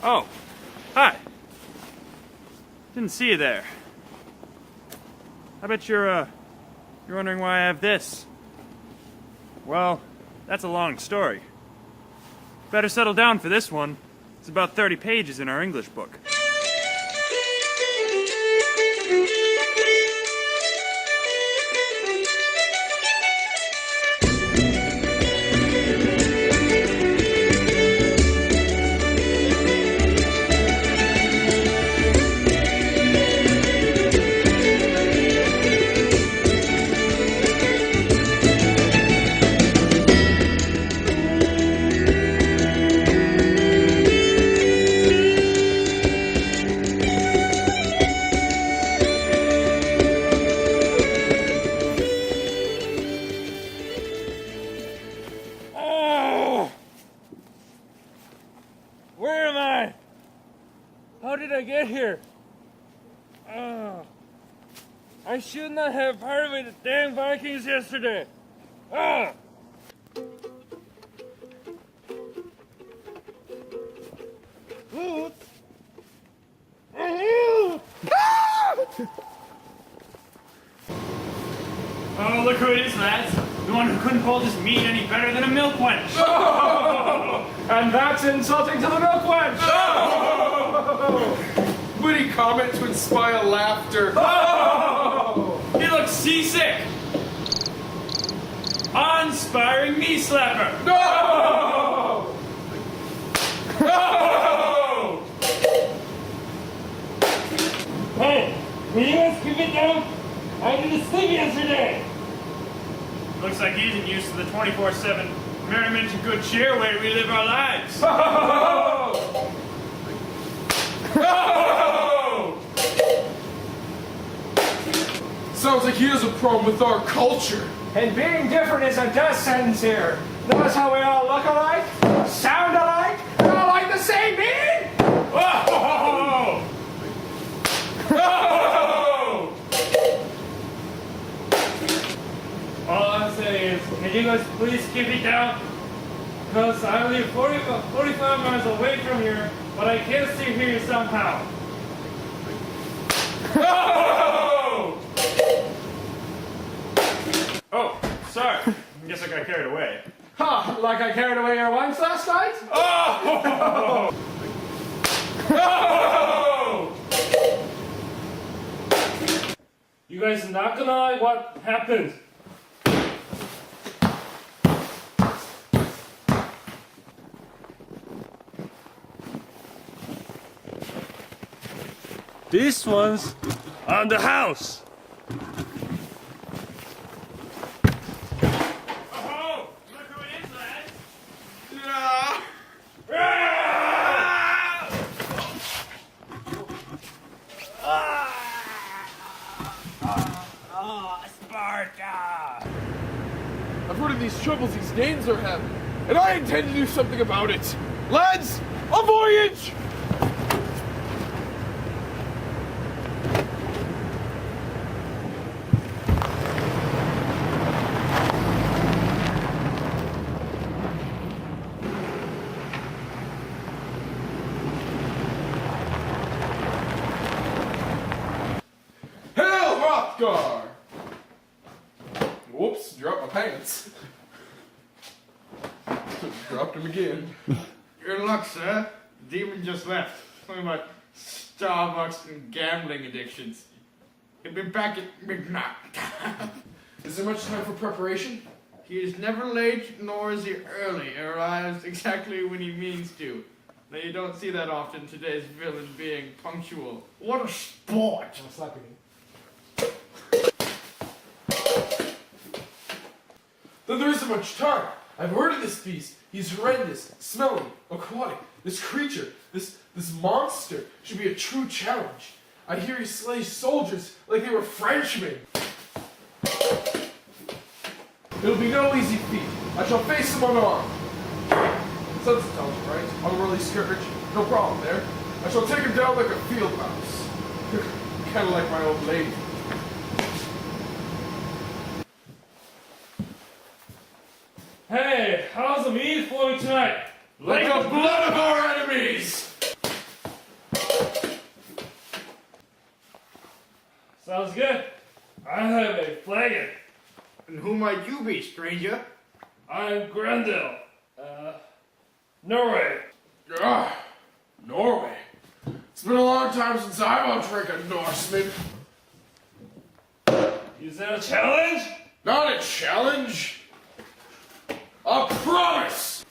Oh, hi. Didn't see you there. I bet you're wondering why I have this. Well, that's a long story. Better settle down for this one. It's about 30 pages in our English book. Where am I? How did I get here? I should not have parted with the damn Vikings yesterday. Oh, look who it is, lads. The one who couldn't hold his meat any better than a milk wench. And that's insulting to the milk wench! Witty comment to inspire laughter. He looks seasick. Uninspiring knee slapper. No! No! Hey, will you guys keep it down? I didn't sleep yesterday. Looks like he isn't used to the 24/7 merriment and good cheer way we live our lives. Sounds like he has a problem with our culture. And being different is a death sentence here. Notice how we all look alike, sound alike, and all like the same being? Whoa! All I'm saying is, can you guys please keep it down? Because I live 45 miles away from here, but I can still hear you somehow. Oh, sorry. Guess I got carried away. Huh, like I carried away your wife last night? Oh! You guys are not gonna like what happened. This one's on the house. Oh, look who it is, lads. Sparta! I've heard of these troubles these Danes are having, and I intend to do something about it. Lads, a voyage! Hail Hrothgar! Whoops, dropped my pants. Dropped them again. Good luck, sir. The demon just left. Talking about Starbucks and gambling addictions. He'll be back at midnight. Is there much time for preparation? He is never late, nor is he early. He arrives exactly when he means to. Now you don't see that often, today's villain being punctual. What a sport! I'm slapping you. Then there isn't much time. I've heard of this beast. He's horrendous, smelling, aquatic. This creature, this monster, should be a true challenge. I hear he slays soldiers like they were Frenchmen. It'll be no easy feat. I shall face him unarmed. Sounds intelligent, right? Unruly scourge. No problem there. I shall take him down like a field mouse. Kind of like my old lady. Hey, how's the meat flowing tonight? Like the blood of our enemies! Sounds good. I have a flagon. And who might you be, stranger? I'm Grendel. Norway. Ah, Norway. It's been a long time since I've outrinked a Norseman. Is that a challenge? Not a challenge. A promise.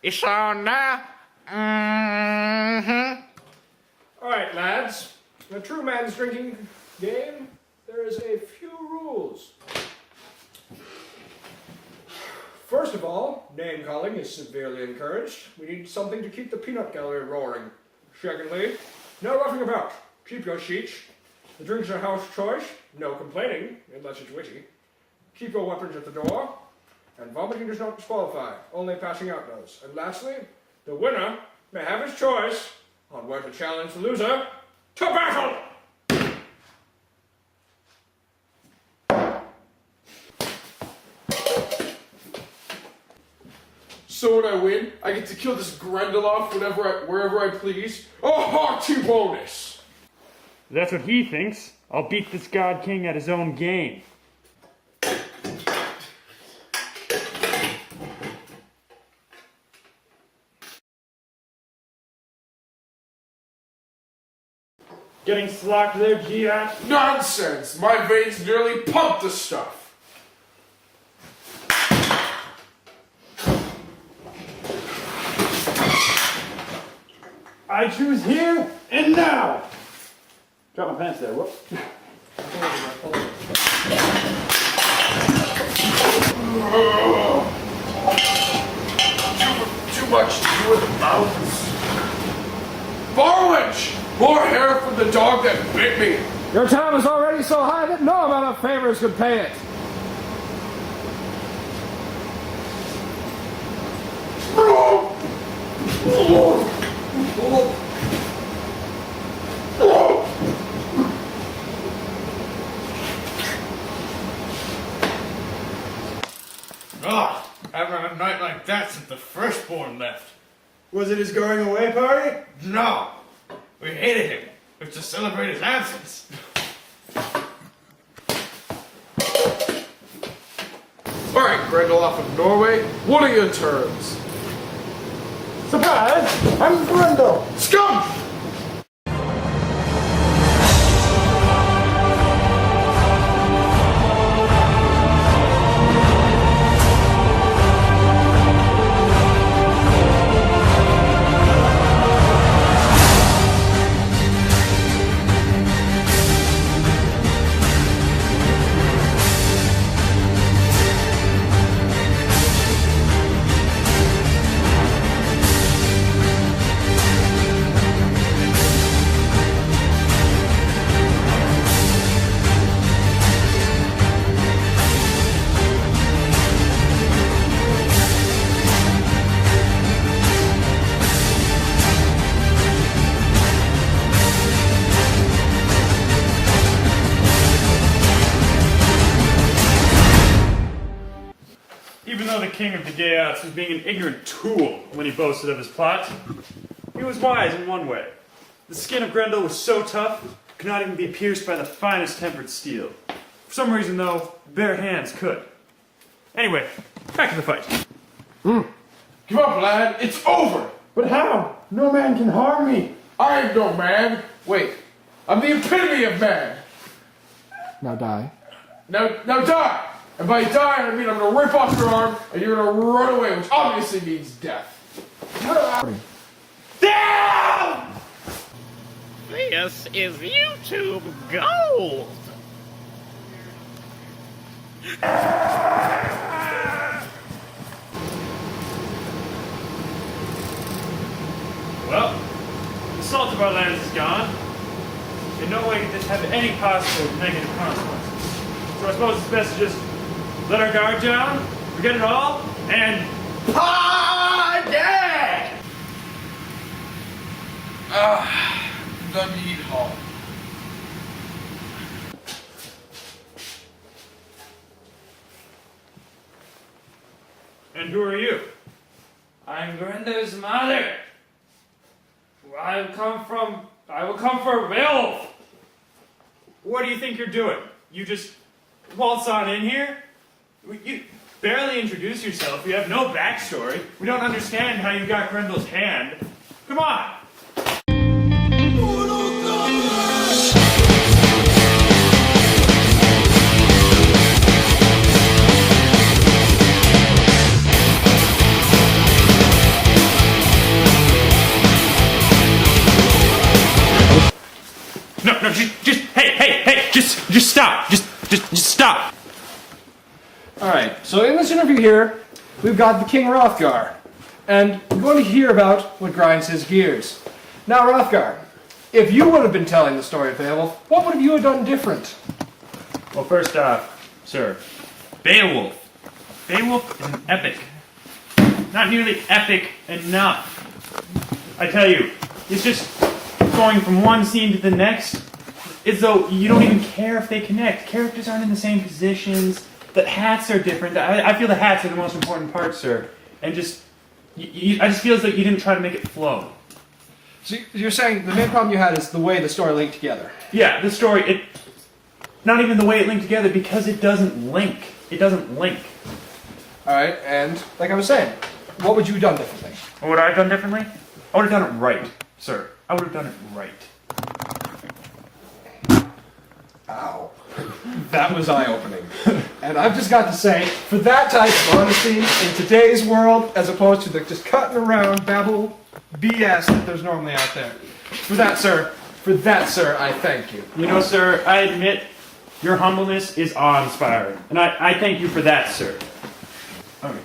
It's on now. All right, lads. In a true man's drinking game, there is a few rules. First of all, name calling is severely encouraged. We need something to keep the peanut gallery roaring. Secondly, no roughing about. Keep your sheets. The drinks are house choice. No complaining, unless it's witty. Keep your weapons at the door. And vomiting does not disqualify. Only passing out does. And lastly, the winner may have his choice on where to challenge the loser to battle! So when I win, I get to kill this Grendeloff wherever I please. A hearty bonus! That's what he thinks. I'll beat this God King at his own game. Getting slocked there, Giat? Nonsense! My veins nearly pump the stuff. I choose here and now! Drop my pants there, whoop. Too much to do with the mountains. Barwich! More hair from the dog that bit me. Your time is already so high that no amount of favors could pay it. Ah, haven't had a night like that since the firstborn left. Was it his going away party? No, we hated him. We have to celebrate his absence. Alright, Grendeloff of Norway, what are your terms? Surprise! I'm Grendel! Scum! Even though the king of the Geats was being an ignorant tool when he boasted of his plot, he was wise in one way. The skin of Grendel was so tough, it could not even be pierced by the finest tempered steel. For some reason, though, bare hands could. Anyway, back to the fight. Give up, lad, it's over! But how? No man can harm me! I am no man! Wait, I'm the epitome of man! Now die. Now die! And by die, I mean I'm gonna rip off your arm and you're gonna run away, which obviously means death. Down! This is YouTube Gold! Well, the salt of our lands is gone. In no way could this have any possible negative consequences. So I suppose it's best to just let our guard down, forget it all, and Party! Dunmead Hall. And who are you? I'm Grendel's mother. I've come from I will come for Beowulf! What do you think you're doing? You just waltz on in here? You barely introduce yourself. You have no backstory. We don't understand how you got Grendel's hand. Come on! No, hey, just stop. Just stop. Alright, so in this interview here, we've got the King Hrothgar. And we're going to hear about what grinds his gears. Now, Hrothgar, if you would have been telling the story of Beowulf, what would you have done different? Well, first off, sir, Beowulf. Beowulf is an epic. Not nearly epic enough. I tell you, it's just going from one scene to the next, as though you don't even care if they connect. Characters aren't in the same positions. The hats are different. I feel the hats are the most important part, sir. And just, I just feel as though you didn't try to make it flow. So you're saying the main problem you had is the way the story linked together? Yeah, the story, not even the way it linked together, because it doesn't link. It doesn't link. Alright, and like I was saying, what would you have done differently? What would I have done differently? I would have done it right, sir. I would have done it right. Ow. That was eye-opening. And I've just got to say, for that type of honesty in today's world, as opposed to the just cutting around babble BS that there's normally out there, for that, sir, I thank you. You know, sir, I admit your humbleness is awe-inspiring. And I thank you for that, sir. Okay.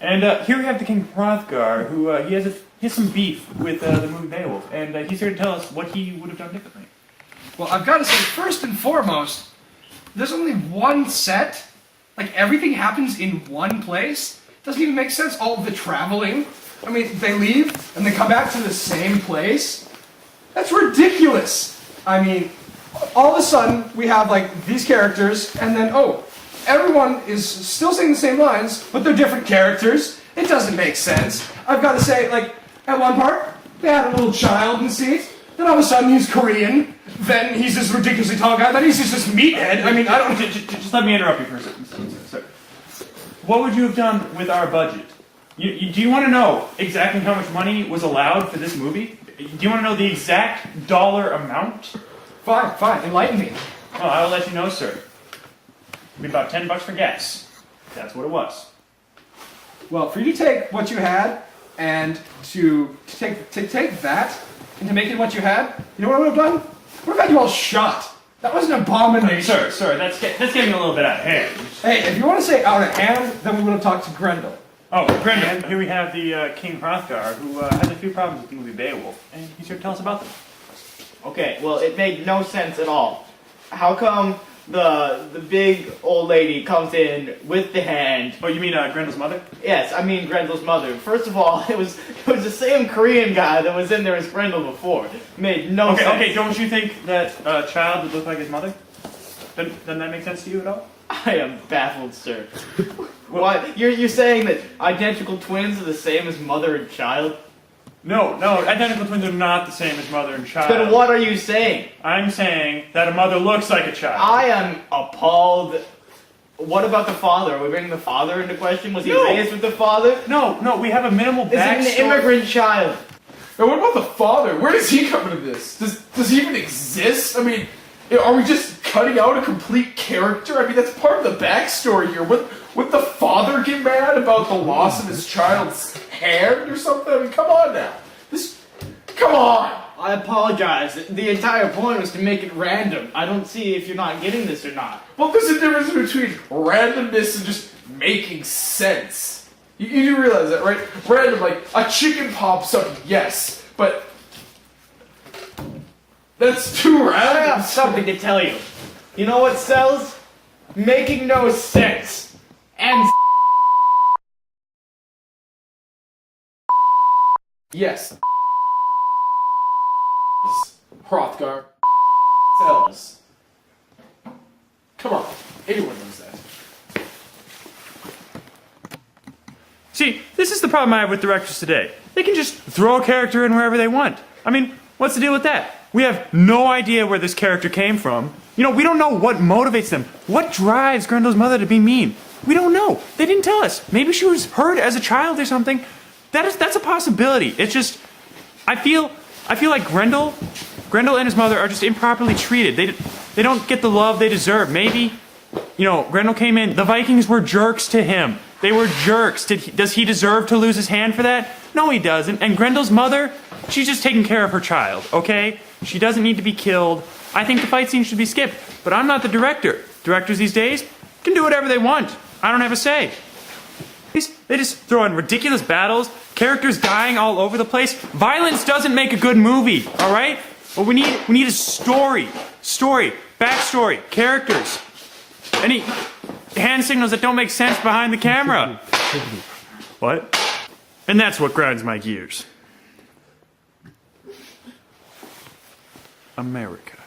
And here we have the King Hrothgar, who he has some beef with the movie Beowulf. And he's here to tell us what he would have done differently. Well, I've got to say, first and foremost, there's only one set. Like, everything happens in one place. Doesn't even make sense, all the traveling. I mean, they leave, and they come back to the same place. That's ridiculous. I mean, all of a sudden, we have, like, these characters, and then, oh, everyone is still saying the same lines, but they're different characters. It doesn't make sense. I've got to say, like, at one part, they had a little child in the seat. Then all of a sudden he's Korean. Then he's this ridiculously tall guy. Then he's just this meathead. I mean, I don't... Just let me interrupt you for a second, sir. What would you have done with our budget? Do you want to know exactly how much money was allowed for this movie? Do you want to know the exact dollar amount? Fine. Enlighten me. Well, I'll let you know, sir. It'd be about $10 for gas. That's what it was. Well, for you to take what you had and to take that and to make it what you had, you know what I would have done? I would have had you all shot. That was an abomination. Sir, that's getting a little bit out of hand. Hey, if you want to say out of hand, then we would have talked to Grendel. Oh, Grendel. Here we have the King Hrothgar, who has a few problems with the movie Beowulf, and he's here to tell us about them. Okay, well, it made no sense at all. How come the big old lady comes in with the hand? Oh, you mean Grendel's mother? Yes, I mean Grendel's mother. First of all, it was the same Korean guy that was in there as Grendel before. Made no sense. Okay, don't you think that a child would look like his mother? Doesn't that make sense to you at all? I am baffled, sir. What? You're saying that identical twins are the same as mother and child? No, identical twins are not the same as mother and child. Then what are you saying? I'm saying that a mother looks like a child. I am appalled. What about the father? Are we bringing the father into question? Was he raised with the father? No, we have a minimal backstory. Is he an immigrant child? And what about the father? Where does he come into this? Does he even exist? I mean, are we just cutting out a complete character? I mean, that's part of the backstory here. Would the father get mad about the loss of his child's hand or something? I mean, come on now. Come on! I apologize. The entire point was to make it random. I don't see if you're not getting this or not. Well, there's a difference between randomness and just making sense. You do realize that, right? Random, like, a chicken pops up, yes, but that's too I random. have something to tell you. You know what sells? Making no sense. And Yes. Hrothgar sells. Come on, anyone knows that. See, this is the problem I have with directors today. They can just throw a character in wherever they want. I mean, What's the deal with that? We have no idea where this character came from. You know, we don't know what motivates them. What drives Grendel's mother to be mean? We don't know. They didn't tell us. Maybe she was hurt as a child or something. That's a possibility. It's just, I feel like Grendel and his mother are just improperly treated. They don't get the love they deserve. Maybe, you know, Grendel came in, the Vikings were jerks to him. They were jerks. Does he deserve to lose his hand for that? No, he doesn't. And Grendel's mother, she's just taking care of her child, okay? She doesn't need to be killed. I think the fight scene should be skipped, but I'm not the director. Directors these days can do whatever they want. I don't have a say. They just throw in ridiculous battles, characters dying all over the place. Violence doesn't make a good movie, all right? What we need is story, backstory, characters. Any hand signals that don't make sense behind the camera. What? And that's what grinds my gears. America.